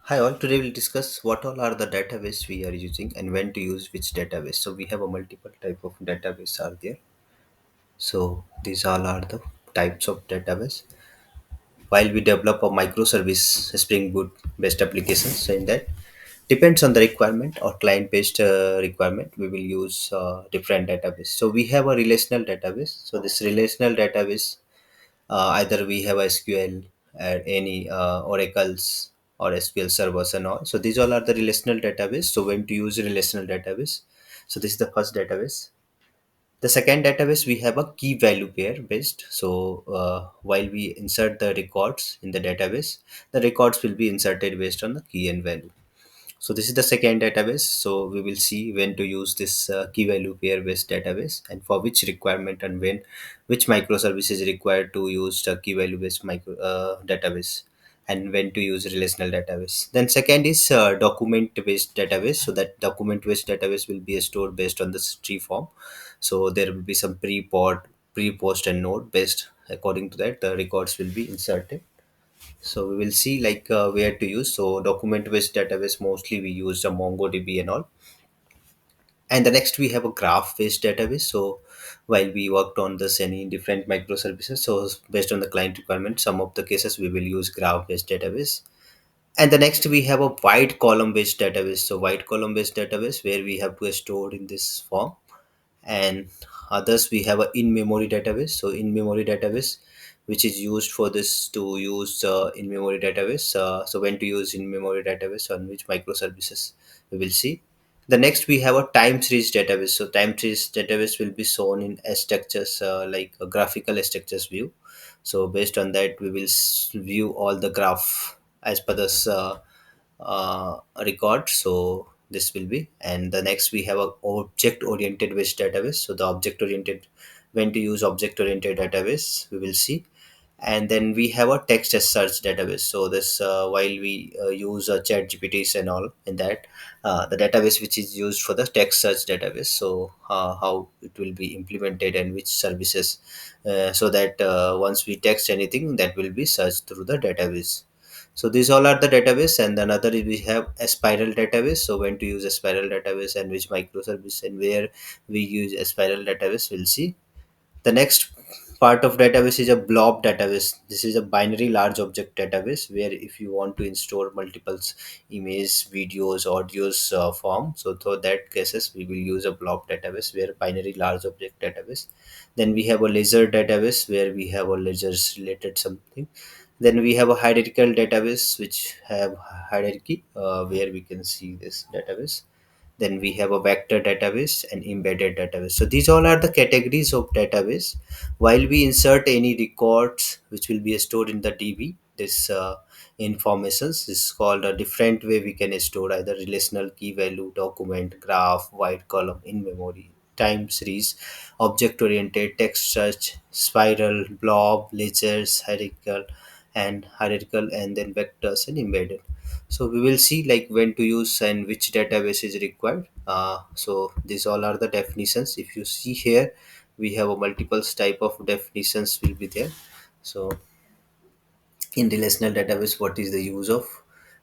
Hi all, today we'll discuss what all are the database we are using and when to use which database. So we have a multiple type of database are there. So these all are the types of database. While we develop a microservice Spring Boot based application, so in that depends on the requirement or client based requirement, we will use different database. So we have a relational database. So this relational database, either we have SQL or any oracles or SQL servers and all. So these all are the relational database. So when to use a relational database, so this is the first database. The second database, we have a key value pair based. So while we insert the records in the database, the records will be inserted based on the key and value. So this is the second database. So we will see when to use this key value pair based database and for which requirement and when which microservice is required to use the key value based database and when to use relational database. Then second is document based database. So that document based database will be stored based on the tree form. So there will be some pre-post and node based. According to that, the records will be inserted. So we will see like where to use. So document based database, mostly we use a MongoDB and all. And the next we have a graph based database. So while we worked on this any different microservices, so based on the client requirement, some of the cases we will use graph based database. And the next we have a wide column based database. So wide column based database where we have to store in this form. And others we have a in-memory database. So in-memory database which is used for this to use in-memory database. So when to use in-memory database on which microservices we will see. The next we have a time series database. So time series database will be shown in structures like a graphical structures view. So based on that we will view all the graph as per this record. So this will be, and the next we have a object oriented based database. So the object oriented, when to use object oriented database we will see. And then we have a text as search database. So this while we use chat gpts and all in that, the database which is used for the text search database. So how it will be implemented and which services, so that once we text anything that will be searched through the database. So these all are the database. And another is we have a spiral database. So when to use a spiral database and which microservice and where we use a spiral database we'll see. The next part of database is a blob database. This is a binary large object database where if you want to store multiple images, videos, audios form. So for that cases we will use a blob database where binary large object database. Then we have a ledger database where we have a ledgers related something. Then we have a hierarchical database which have hierarchy where we can see this database. Then we have a vector database and embedded database. So these all are the categories of database. While we insert any records which will be stored in the db, this informations is called a different way we can store either relational, key value, document, graph, wide column, in memory, time series, object oriented, text search, spiral, blob, ledgers, hierarchical, and then vectors and embedded. So we will see like when to use and which database is required. So these all are the definitions. If you see here, we have a multiple type of definitions will be there. So in relational database, what is the use of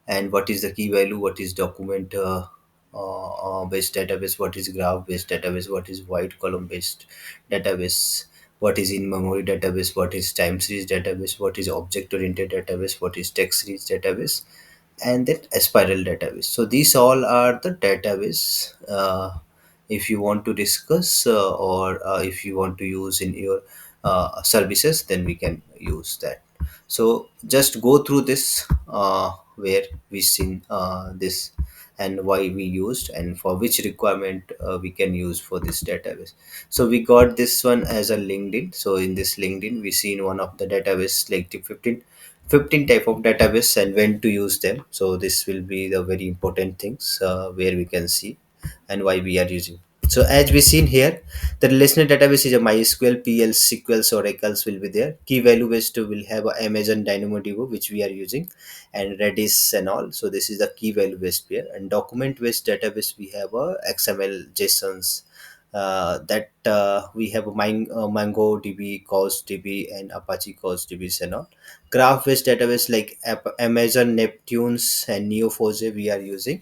and what is the key value, what is document based database, what is graph based database, what is wide column based database, what is in memory database, what is time series database, what is object oriented database, what is text series database, and then a spiral database. So these all are the database if you want to discuss or if you want to use in your services, then we can use that. So just go through this where we seen this and why we used and for which requirement we can use for this database. So we got this one as a linkedin. So in this linkedin we seen one of the database like the 15 type of database and when to use them. So this will be the very important things where we can see and why we are using. So as we seen here, the relational database is a MySQL, PL, SQLs, Oracles will be there. Key value based will have a Amazon DynamoDB which we are using, and Redis and all. So this is the key value based pair. And document based database we have a XML, JSONs, that we have MongoDB, CouchDB, and Apache CouchDB and all. Graph-based database like Amazon Neptunes and Neo4j we are using.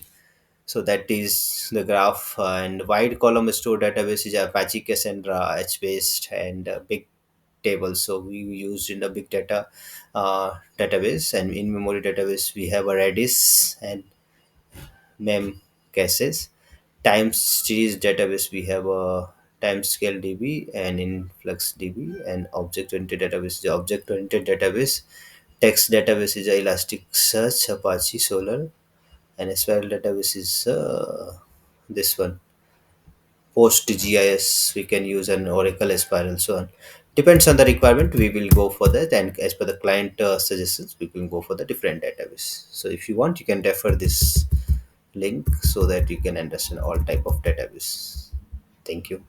So that is the graph, and wide column store database is Apache Cassandra, HBase, and big tables. So we used in the big data database, and in memory database we have a Redis and mem caches. Time series database we have a timescale DB and influx DB, and object oriented database is object oriented database. Text database is Elasticsearch, Apache Solar, and SQL database is this one PostgIS. We can use an Oracle Spiral, so on. Depends on the requirement, we will go for that, and as per the client suggestions, we can go for the different database. So if you want, you can refer this link so that you can understand all type of database. Thank you.